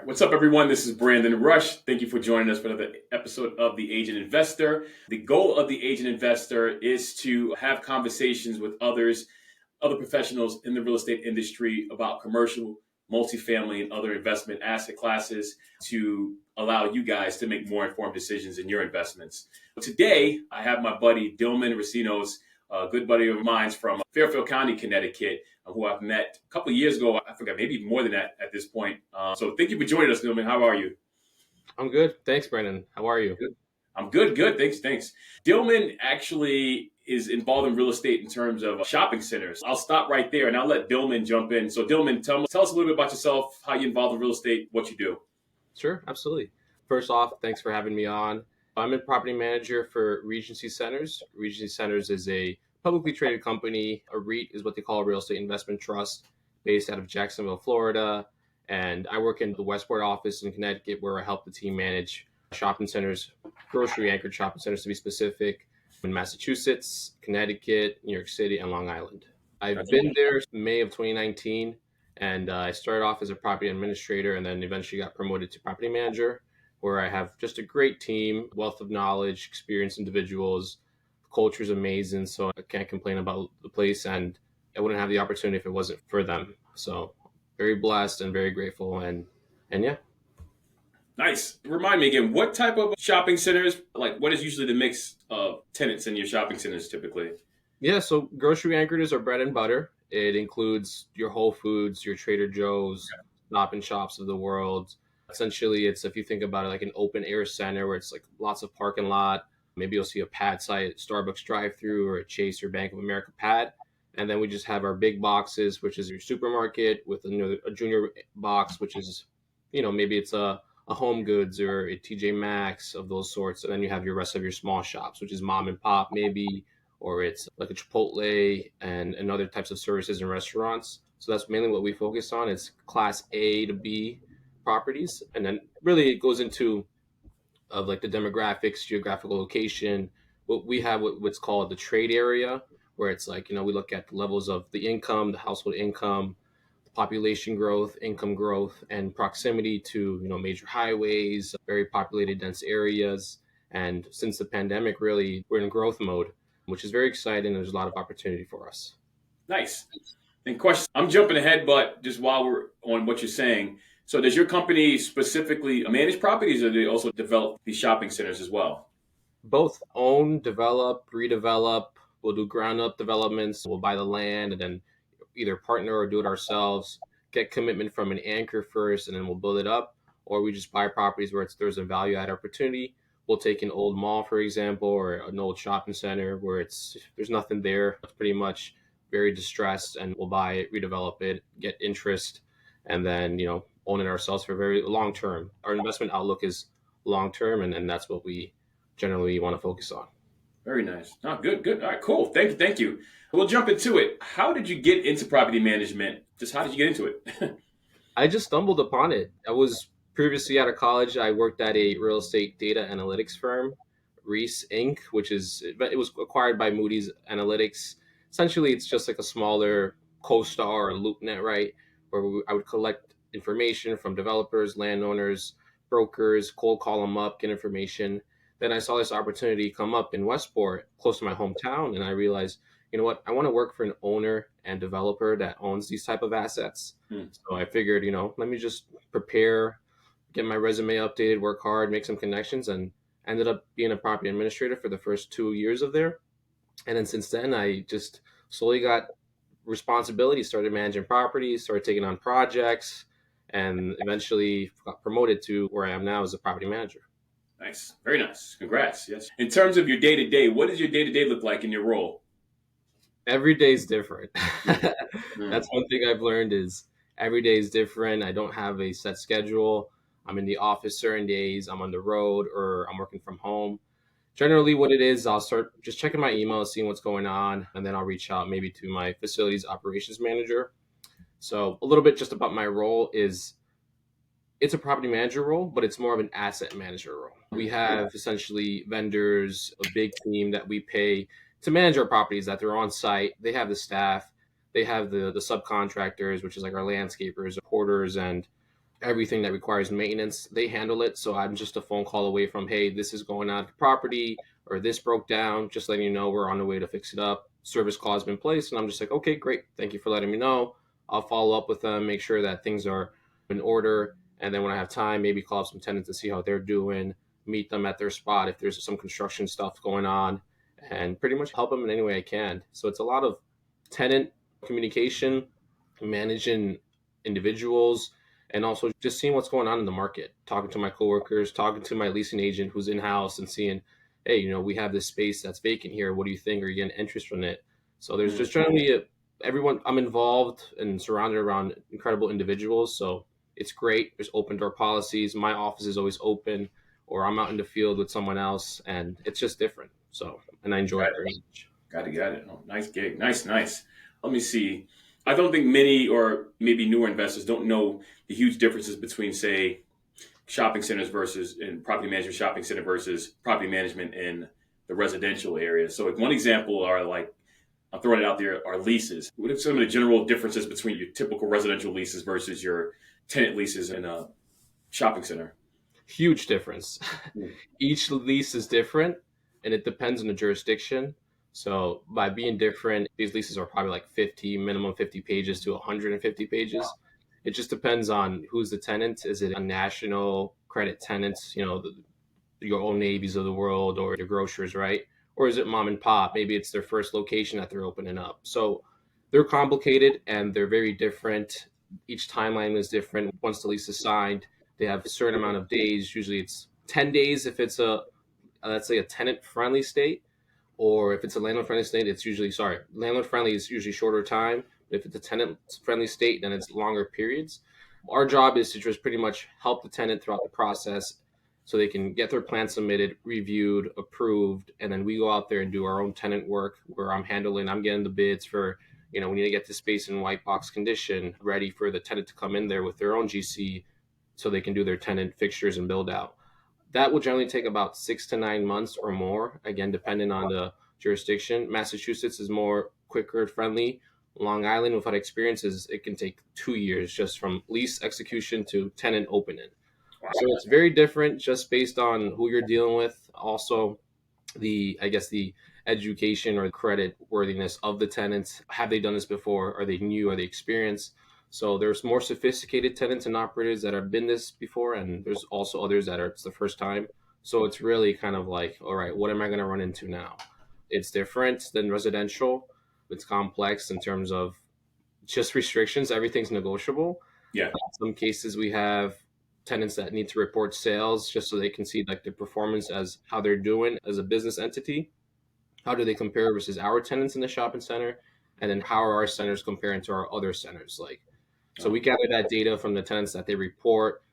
What's up, everyone? This is Brandon Rush. Thank you for joining us for another episode of The Agent Investor. The goal of The Agent Investor is to have conversations with other professionals in the real estate industry about commercial, multifamily, and other investment asset classes to allow you guys to make more informed decisions in your investments. Today, I have my buddy Dilman Recinos, a good buddy of mine from Fairfield County, Connecticut, who I've met a couple of years ago. I forgot, maybe more than that at this point. So thank you for joining us, Dilman. How are you? I'm good. Thanks, Brandon. How are you? Good. I'm good. Thanks. Dilman actually is involved in real estate in terms of shopping centers. I'll stop right there and I'll let Dilman jump in. So Dilman, tell us a little bit about yourself, how you involved in real estate, what you do. Sure, absolutely. First off, thanks for having me on. I'm a property manager for Regency Centers. Regency Centers is a publicly traded company. A REIT is what they call a real estate investment trust based out of Jacksonville, Florida. And I work in the Westport office in Connecticut where I help the team manage shopping centers, grocery anchored shopping centers to be specific, in Massachusetts, Connecticut, New York City, and Long Island. I've been there May of 2019, and I started off as a property administrator and then eventually got promoted to property manager, where I have just a great team, wealth of knowledge, experienced individuals. The culture is amazing, so I can't complain about the place, and I wouldn't have the opportunity if it wasn't for them. So very blessed and very grateful, and yeah. Nice. Remind me again, what type of shopping centers, like what is usually the mix of tenants in your shopping centers typically? Yeah, so grocery anchored is our bread and butter. It includes your Whole Foods, your Trader Joe's, Stop and Shops of the world. Essentially, it's, if you think about it, like an open air center where it's like lots of parking lot. Maybe you'll see a pad site, Starbucks drive-through, or a Chase or Bank of America pad. And then we just have our big boxes, which is your supermarket, with a junior box, which is, maybe it's a Home Goods or a TJ Maxx of those sorts. And then you have your rest of your small shops, which is mom and pop maybe, or it's like a Chipotle and other types of services and restaurants. So that's mainly what we focus on. It's class A to B properties. And then really it goes into of like the demographics, geographical location. What we have what's called the trade area, where it's like, we look at the levels of the income, the household income, population growth, income growth, and proximity to, major highways, very populated, dense areas. And since the pandemic, really, we're in growth mode, which is very exciting. There's a lot of opportunity for us. Nice. And question, I'm jumping ahead, but just while we're on what you're saying, so does your company specifically manage properties, or do they also develop these shopping centers as well? Both own, develop, redevelop. We'll do ground up developments. We'll buy the land and then either partner or do it ourselves, get commitment from an anchor first, and then we'll build it up. Or we just buy properties where there's a value add opportunity. We'll take an old mall, for example, or an old shopping center where there's nothing there. It's pretty much very distressed, and we'll buy it, redevelop it, get interest, and then, own it ourselves for very long term. Our investment outlook is long term, and that's what we generally want to focus on. Very nice. Oh, good. All right, cool. Thank you. We'll jump into it. How did you get into property management? Just how did you get into it? I just stumbled upon it. I was previously out of college. I worked at a real estate data analytics firm, Reese Inc., it was acquired by Moody's Analytics. Essentially, it's just like a smaller CoStar or LoopNet, right? Where I would collect information from developers, landowners, brokers, cold call them up, get information. Then I saw this opportunity come up in Westport, close to my hometown, and I realized, you know what, I want to work for an owner and developer that owns these type of assets. So I figured, let me just prepare, get my resume updated, work hard, make some connections, and ended up being a property administrator for the first 2 years of there. And then since then, I just slowly got responsibility, started managing properties, started taking on projects, and eventually got promoted to where I am now as a property manager. Nice. Very nice. Congrats. Yes. In terms of your day-to-day, what does your day-to-day look like in your role? Every day is different. That's one thing I've learned is every day is different. I don't have a set schedule. I'm in the office certain days, I'm on the road, or I'm working from home. Generally what it is, I'll start just checking my email, seeing what's going on, and then I'll reach out maybe to my facilities operations manager. So a little bit just about my role is it's a property manager role, but it's more of an asset manager role. We have essentially vendors, a big team that we pay to manage our properties, that they're on site. They have the staff, they have the subcontractors, which is like our landscapers, porters, and Everything that requires maintenance, they handle it. So I'm just a phone call away from, hey, this is going on at the property, or this broke down, just letting you know we're on the way to fix it up. Service call has been placed. And I'm just like, okay, great. Thank you for letting me know. I'll follow up with them, make sure that things are in order. And then when I have time, maybe call up some tenants to see how they're doing, meet them at their spot if there's some construction stuff going on, and pretty much help them in any way I can. So it's a lot of tenant communication, managing individuals, and also just seeing what's going on in the market, talking to my coworkers, talking to my leasing agent who's in house, and seeing, hey, we have this space that's vacant here. What do you think? Are you getting interest from it? So there's just generally everyone. I'm involved and surrounded around incredible individuals. So it's great. There's open door policies. My office is always open, or I'm out in the field with someone else, and it's just different. So, and I enjoy it very much. Got it. Oh, nice gig. Nice. Let me see. I don't think many or maybe newer investors don't know the huge differences between, say, shopping centers versus in property management shopping center versus property management in the residential area. So, like one example are like I'm throwing it out there are leases. What are some of the general differences between your typical residential leases versus your tenant leases in a shopping center? Huge difference. Mm. Each lease is different, and it depends on the jurisdiction. So by being different, these leases are probably like 50, minimum 50 pages to 150 pages. It just depends on who's the tenant. Is it a national credit tenant, your Old Navies of the world, or your grocers, right? Or is it mom and pop? Maybe it's their first location that they're opening up. So they're complicated and they're very different. Each timeline is different. Once the lease is signed, they have a certain amount of days. Usually it's 10 days if it's let's say a tenant friendly state, or if it's a landlord friendly state, it's usually, sorry, landlord friendly is usually shorter time. But if it's a tenant friendly state, then it's longer periods. Our job is to just pretty much help the tenant throughout the process so they can get their plan submitted, reviewed, approved, and then we go out there and do our own tenant work where I'm getting the bids for, we need to get the space in white box condition ready for the tenant to come in there with their own GC so they can do their tenant fixtures and build out. That will generally take about 6 to 9 months or more, again, depending on the jurisdiction. Massachusetts is more quicker, friendly. Long Island, with what experiences, it can take 2 years just from lease execution to tenant opening. So it's very different just based on who you're dealing with. Also, I guess the education or credit worthiness of the tenants. Have they done this before? Are they new? Are they experienced? So there's more sophisticated tenants and operators that have been this before, and there's also others that are it's the first time. So it's really kind of like, all right, what am I going to run into now? It's different than residential. It's complex in terms of just restrictions. Everything's negotiable. Yeah. In some cases, we have tenants that need to report sales just so they can see like their performance as how they're doing as a business entity. How do they compare versus our tenants in the shopping center? And then how are our centers comparing to our other centers? So we gather that data from the tenants that they report.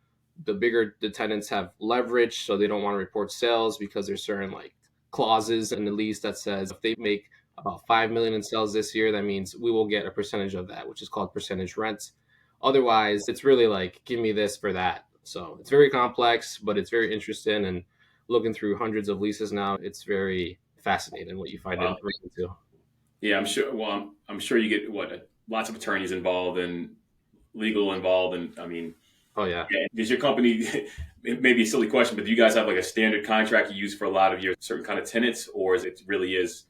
The bigger the tenants have leverage, so they don't want to report sales because there's certain like clauses in the lease that says if they make about 5 million in sales this year, that means we will get a percentage of that, which is called percentage rent. Otherwise, it's really like give me this for that. So it's very complex, but it's very interesting. And looking through hundreds of leases now, it's very fascinating what you find Wow. into. Yeah, I'm sure. Well, I'm sure you get lots of attorneys involved and legal involved, and I mean, Oh yeah. yeah. Does your company? It may be a silly question, but do you guys have like a standard contract you use for a lot of your certain kind of tenants, or is it really is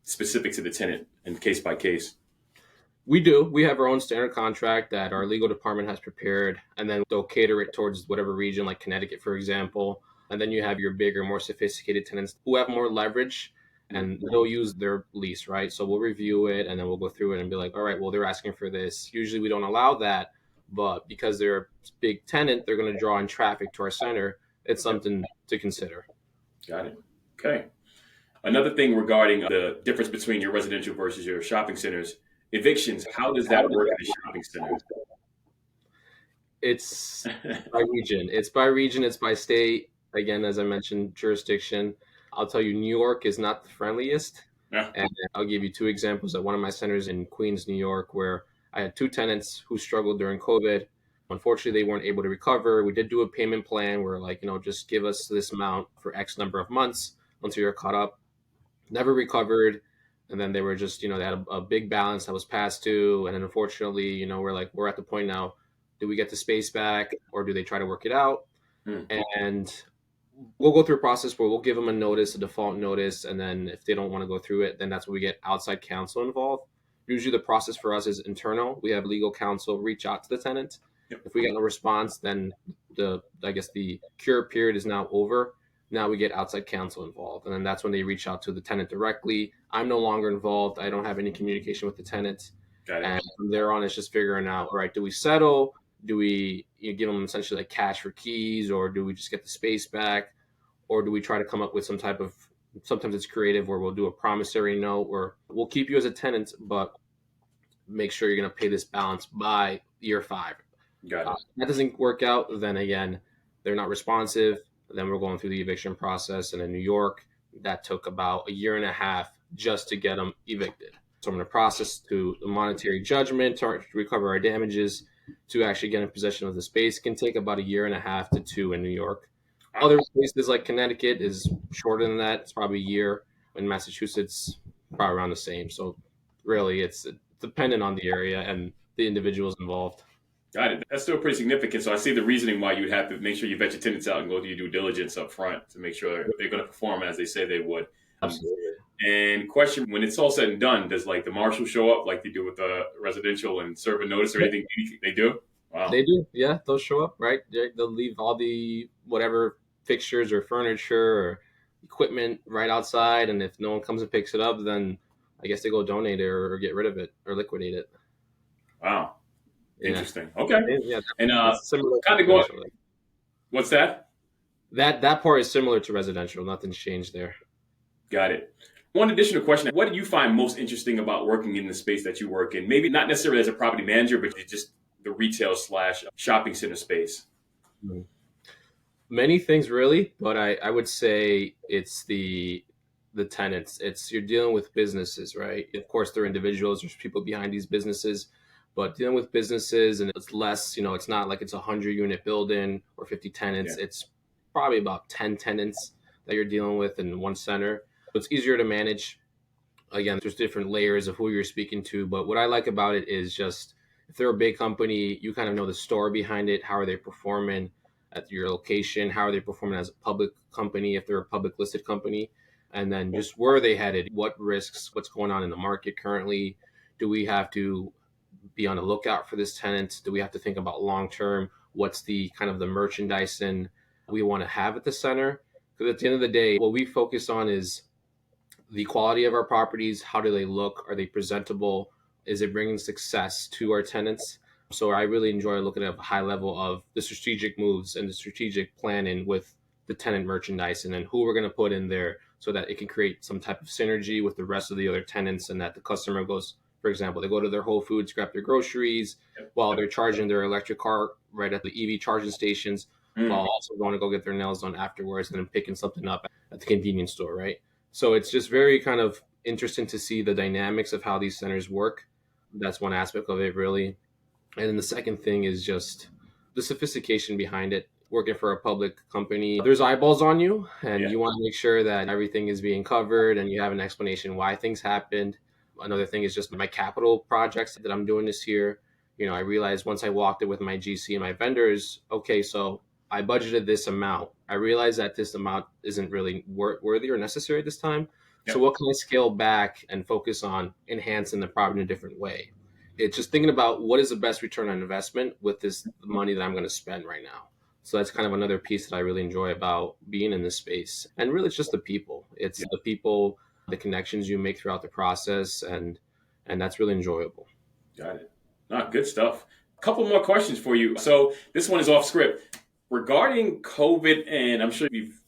specific to the tenant and case by case? We do. We have our own standard contract that our legal department has prepared, and then they'll cater it towards whatever region, like Connecticut, for example. And then you have your bigger, more sophisticated tenants who have more leverage, and they'll use their lease, right? So we'll review it, and then we'll go through it and be like, all right, well, they're asking for this. Usually we don't allow that, but because they're a big tenant, they're going to draw in traffic to our center. It's something to consider. Got it. Okay. Another thing regarding the difference between your residential versus your shopping centers, evictions. How does that work at a shopping center? It's by region. It's by region. It's by state. Again, as I mentioned, jurisdiction. I'll tell you, New York is not the friendliest. Yeah. And I'll give you two examples at one of my centers in Queens, New York, where I had two tenants who struggled during COVID. Unfortunately, they weren't able to recover. We did do a payment plan where, like, just give us this amount for X number of months until you're caught up. Never recovered. And then they were just, they had a big balance that was past due. And then unfortunately, we're at the point now Do we get the space back, or do they try to work it out? Hmm. And we'll go through a process where we'll give them a notice, a default notice, and then if they don't want to go through it, then that's when we get outside counsel involved. Usually the process for us is internal. We have legal counsel reach out to the tenant. Yep. If we get no response, then the cure period is now over. Now we get outside counsel involved, and then that's when they reach out to the tenant directly. I'm no longer involved. I don't have any communication with the tenant, Got it. and from there on, it's just figuring out, all right, do we settle? Do we give them essentially like cash for keys, or do we just get the space back? Or do we try to come up with some type of, sometimes it's creative where we'll do a promissory note where we'll keep you as a tenant, but make sure you're going to pay this balance by year 5. Got it. That doesn't work out, then again, they're not responsive. Then we're going through the eviction process. And in New York, that took about a year and a half just to get them evicted. So I'm going to process to the monetary judgment to recover our damages to actually get in possession of the space. It can take about a year and a half to 2 in New York. Other places like Connecticut is shorter than that. It's probably a year. In Massachusetts, probably around the same. So really, it's dependent on the area and the individuals involved. Got it. That's still pretty significant. So I see the reasoning why you'd have to make sure you vet your tenants out and go do your due diligence up front to make sure they're going to perform as they say they would. Absolutely. And question, when it's all said and done, does like the marshal show up like they do with the residential and serve a notice or anything they do? Wow. They do. Yeah, they'll show up, right? They'll leave all the whatever fixtures or furniture or equipment right outside. And if no one comes and picks it up, then I guess they go donate it or get rid of it or liquidate it. Wow. Yeah. Interesting. Okay. Yeah, And similar kind of go. What's that? That part is similar to residential. Nothing's changed there. Got it. One additional question. What do you find most interesting about working in the space that you work in? Maybe not necessarily as a property manager, but just the retail / shopping center space. Many things really, but I would say it's the tenants. It's you're dealing with businesses, right? Of course, they're individuals. There's people behind these businesses, but dealing with businesses and it's less. It's not like it's a 100-unit building or 50 tenants. Yeah. It's probably about 10 tenants that you're dealing with in one center. So it's easier to manage. Again, there's different layers of who you're speaking to, but what I like about it is just if they're a big company, you kind of know the story behind it. How are they performing at your location? How are they performing as a public company if they're a public listed company? And then just where are they headed? What risks? What's going on in the market currently? Do we have to be on the lookout for this tenant? Do we have to think about long term? What's the kind of the merchandising we want to have at the center? Because at the end of the day, what we focus on is the quality of our properties. How do they look? Are they presentable? Is it bringing success to our tenants? So I really enjoy looking at a high level of the strategic moves and the strategic planning with the tenant merchandise and then who we're going to put in there so that it can create some type of synergy with the rest of the other tenants and that the customer goes, for example, they go to their Whole Foods, grab their groceries while they're charging their electric car right at the EV charging stations, while also going to go get their nails done afterwards and then picking something up at the convenience store, right? So it's just very kind of interesting to see the dynamics of how these centers work. That's one aspect of it, really. And then the second thing is just the sophistication behind it. Working for a public company, there's eyeballs on you, and you want to make sure that everything is being covered and you have an explanation why things happened. Another thing is just my capital projects that I'm doing this year. I realized once I walked it with my GC and my vendors, okay, so I budgeted this amount. I realized that this amount isn't really worthy or necessary this time. So what can I scale back and focus on enhancing the property in a different way? It's just thinking about what is the best return on investment with this money that I'm going to spend right now. So that's kind of another piece that I really enjoy about being in this space. And really, it's just the people. It's the people, the connections you make throughout the process, and that's really enjoyable. Got it. Good stuff. A couple more questions for you. So this one is off script. Regarding COVID, and I'm sure you've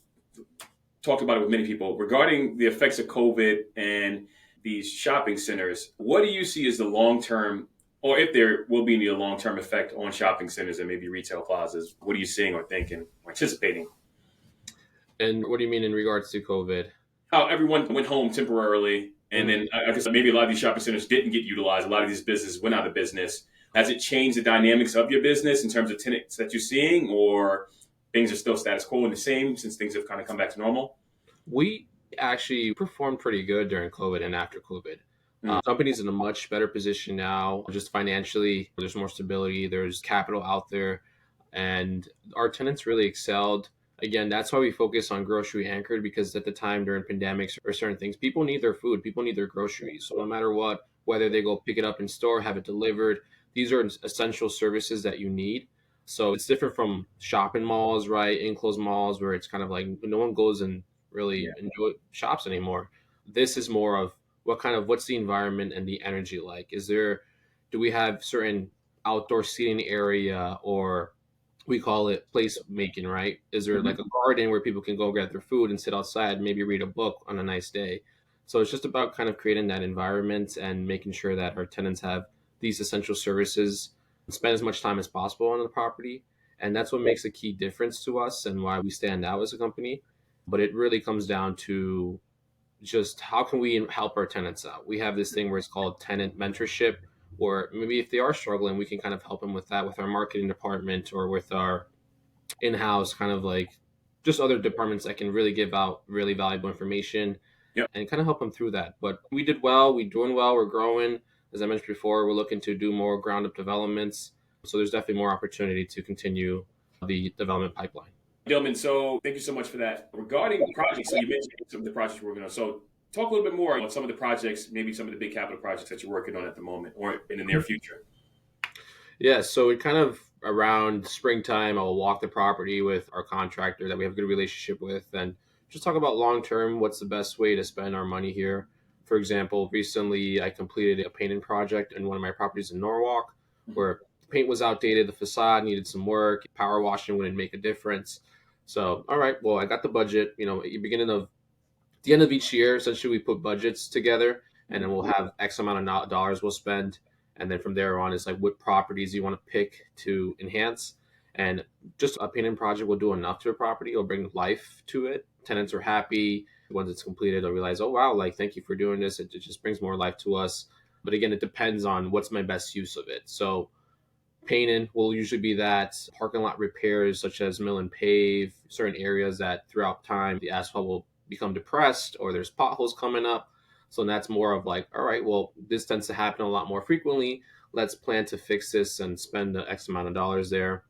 talked about it with many people, regarding the effects of COVID and these shopping centers, what do you see as the long-term, or if there will be any long-term effect on shopping centers and maybe retail plazas? What are you seeing or thinking or anticipating? And what do you mean in regards to COVID? How everyone went home temporarily, and then I guess maybe a lot of these shopping centers didn't get utilized. A lot of these businesses went out of business. Has it changed the dynamics of your business in terms of tenants that you're seeing, or things are still status quo and the same since things have kind of come back to normal? We actually performed pretty good during COVID and after COVID. Companies in a much better position now, just financially. There's more stability, there's capital out there, and our tenants really excelled. Again, that's why we focus on grocery anchored, because at the time during pandemics or certain things, people need their food, people need their groceries. So no matter what, whether they go pick it up in store, have it delivered, these are essential services that you need. So it's different from shopping malls, right? Enclosed malls where it's kind of like no one goes and really enjoy shops anymore. This is more of what's the environment and the energy like? Do we have certain outdoor seating area, or we call it place making, right? Is there like a garden where people can go get their food and sit outside, maybe read a book on a nice day? So it's just about kind of creating that environment and making sure that our tenants have these essential services, spend as much time as possible on the property. And that's what makes a key difference to us and why we stand out as a company. But it really comes down to just how can we help our tenants out. We have this thing where it's called tenant mentorship, or maybe if they are struggling, we can kind of help them with that with our marketing department or with our in-house kind of like just other departments that can really give out really valuable information Yep. and kind of help them through that. But we did well, we're doing well, we're growing. As I mentioned before, we're looking to do more ground up developments, so there's definitely more opportunity to continue the development pipeline. Dilman, so thank you so much for that. Regarding projects, so you mentioned some of the projects you're working on. So talk a little bit more on some of the projects, maybe some of the big capital projects that you're working on at the moment or in the near future. Yeah, so it kind of around springtime, I'll walk the property with our contractor that we have a good relationship with and just talk about long term, what's the best way to spend our money here. For example, recently I completed a painting project in one of my properties in Norwalk where the paint was outdated, the facade needed some work, power washing wouldn't make a difference. So, all right, well, I got the budget, at the end of each year, essentially we put budgets together and then we'll have X amount of dollars we'll spend. And then from there on, it's like what properties you want to pick to enhance. And just a painting project will do enough to a property. It'll bring life to it. Tenants are happy. Once it's completed, they'll realize, oh, wow, like, thank you for doing this. It just brings more life to us. But again, it depends on what's my best use of it. So painting will usually be that. Parking lot repairs, such as mill and pave, certain areas that throughout time, the asphalt will become depressed or there's potholes coming up. So that's more of like, all right, well, this tends to happen a lot more frequently. Let's plan to fix this and spend the X amount of dollars there.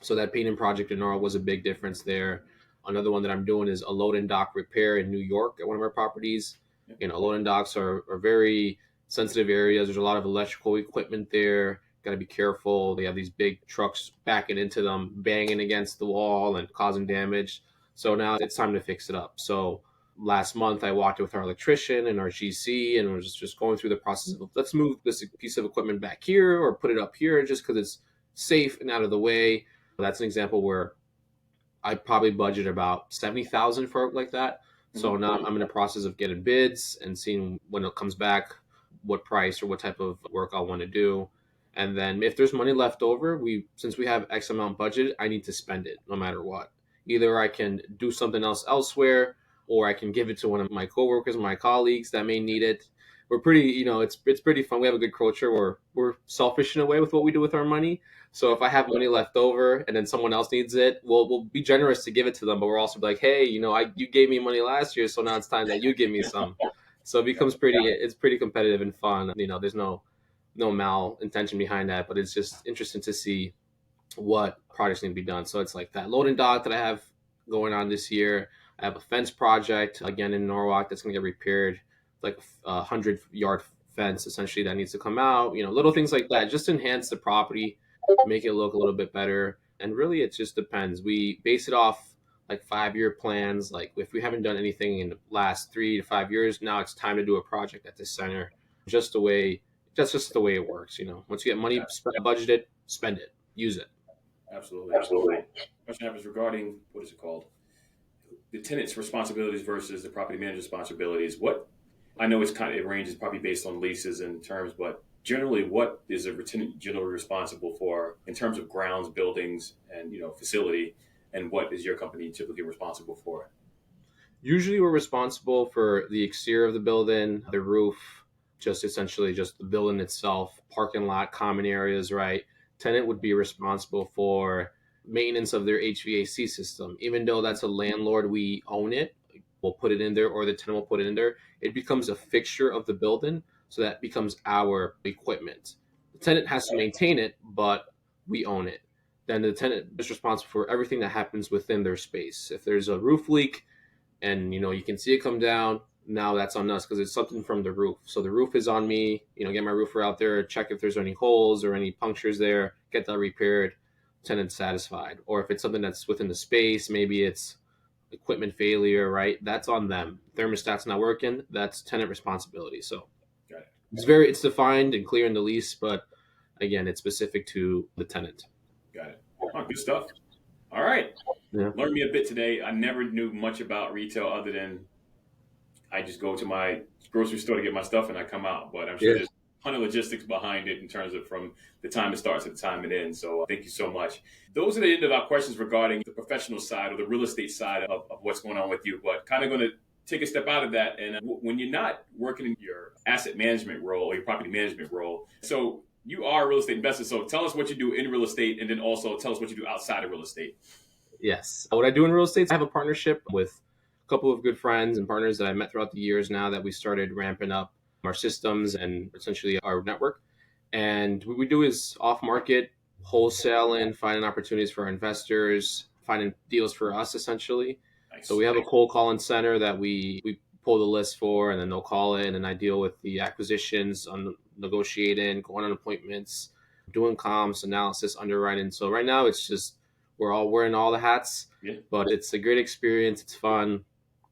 So that painting project in Norwalk was a big difference there. Another one that I'm doing is a loading dock repair in New York at one of our properties. Loading docks are very sensitive areas. There's a lot of electrical equipment there. Got to be careful. They have these big trucks backing into them, banging against the wall and causing damage. So now it's time to fix it up. So last month I walked with our electrician and our GC and was just going through the process of let's move this piece of equipment back here or put it up here just because it's safe and out of the way. That's an example where I probably budget about 70,000 for it like that. So now I'm in the process of getting bids and seeing when it comes back, what price or what type of work I want to do. And then if there's money left over, since we have X amount budget, I need to spend it no matter what. Either I can do something else elsewhere, or I can give it to one of my coworkers, my colleagues that may need it. We're pretty, it's pretty fun. We have a good culture where we're selfish in a way with what we do with our money. So if I have money left over and then someone else needs it, we'll be generous to give it to them. But we're also like, hey, you gave me money last year, so now it's time that you give me some. So it becomes it's pretty competitive and fun. There's no malintention behind that, but it's just interesting to see what projects need to be done. So it's like that loading dock that I have going on this year. I have a fence project again in Norwalk that's going to get repaired, like a 100-yard fence essentially that needs to come out. Little things like that just enhance the property, make it look a little bit better. And really, it just depends. We base it off like 5-year plans. Like if we haven't done anything in the last 3 to 5 years, now it's time to do a project at this center. That's just the way it works. Once you get money budgeted, spend it, use it. Absolutely. Question I have is regarding, what is it called? The tenant's responsibilities versus the property manager's responsibilities. I know it ranges probably based on leases and terms, but generally what is a tenant generally responsible for in terms of grounds, buildings, and facility, and what is your company typically responsible for? Usually we're responsible for the exterior of the building, the roof, just essentially just the building itself, parking lot, common areas, right? Tenant would be responsible for maintenance of their HVAC system. Even though that's a landlord, we own it, we'll put it in there, or the tenant will put it in there. It becomes a fixture of the building. So that becomes our equipment. The tenant has to maintain it, but we own it. Then the tenant is responsible for everything that happens within their space. If there's a roof leak and you can see it come down, now that's on us because it's something from the roof. So the roof is on me. Get my roofer out there, check if there's any holes or any punctures there, get that repaired, tenant satisfied. Or if it's something that's within the space, maybe it's equipment failure, right? That's on them. Thermostat's not working, that's tenant responsibility. So Got it. it's defined and clear in the lease, but again, it's specific to the tenant. Got it. Oh, good stuff. All right. Yeah. Learned me a bit today. I never knew much about retail other than I just go to my grocery store to get my stuff and I come out. But I'm sure there's a ton of logistics behind it in terms of from the time it starts to the time it ends. So thank you so much. Those are the end of our questions regarding the professional side or the real estate side of what's going on with you. But kind of going to take a step out of that. And when you're not working in your asset management role or your property management role, so you are a real estate investor. So tell us what you do in real estate and then also tell us what you do outside of real estate. Yes. What I do in real estate, I have a partnership with a couple of good friends and partners that I met throughout the years now that we started ramping up our systems and essentially our network. And what we do is off market, wholesaling, finding opportunities for our investors, finding deals for us essentially. Nice. So we have a cold calling center that we pull the list for, and then they'll call in, and I deal with the acquisitions, on negotiating, going on appointments, doing comps, analysis, underwriting. So right now it's just we're all wearing all the hats, but it's a great experience. It's fun.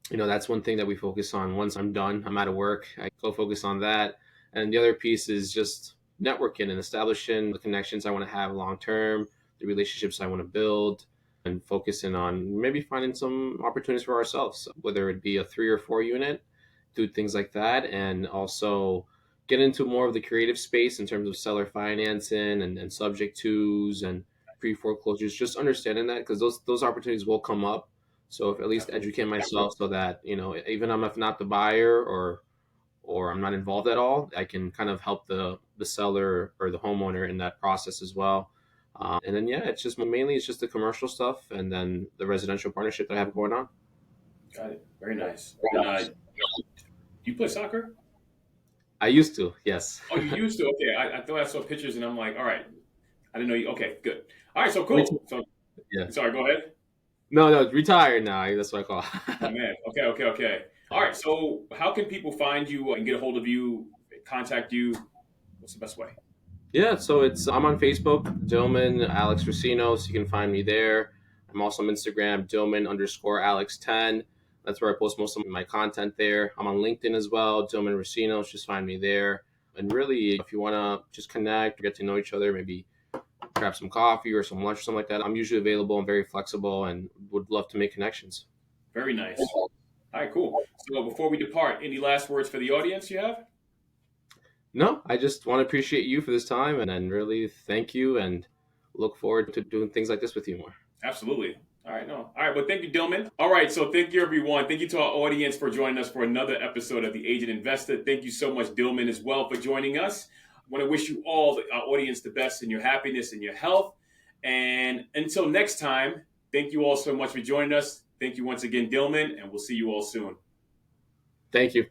That's one thing that we focus on. Once I'm done, I'm out of work, I go focus on that. And the other piece is just networking and establishing the connections I want to have long term, the relationships I want to build, and focusing on maybe finding some opportunities for ourselves, whether it be a 3 or 4 unit, do things like that, and also get into more of the creative space in terms of seller financing and subject tos and pre-foreclosures, just understanding that because those opportunities will come up. So if at least educate myself so that, even if not the buyer or I'm not involved at all, I can kind of help the seller or the homeowner in that process as well. And then, it's just mainly it's just the commercial stuff and then the residential partnership that I have going on. Got it. Very nice. Do you play soccer? I used to, yes. Oh, you used to? Okay. I thought I saw pictures and I'm like, all right. I didn't know you. Okay, good. All right, so cool. So, sorry, go ahead. No, retired now. That's what I call it. Oh, man. Okay. All right, so how can people find you and get a hold of you, contact you? What's the best way? Yeah, so I'm on Facebook, Dilman Alex Recinos. You can find me there. I'm also on Instagram, Dilman_Alex10. That's where I post most of my content there. I'm on LinkedIn as well, Dilman Recinos. Just find me there. And really, if you want to just connect, get to know each other, maybe grab some coffee or some lunch or something like that, I'm usually available and very flexible and would love to make connections. Very nice. All right, cool. So before we depart, any last words for the audience you have? No, I just want to appreciate you for this time and really thank you and look forward to doing things like this with you more. Absolutely. All right, Well, thank you, Dilman. All right, so thank you, everyone. Thank you to our audience for joining us for another episode of The Agent Investor. Thank you so much, Dilman, as well, for joining us. I want to wish you all, our audience, the best in your happiness and your health. And until next time, thank you all so much for joining us. Thank you once again, Dilman, and we'll see you all soon. Thank you.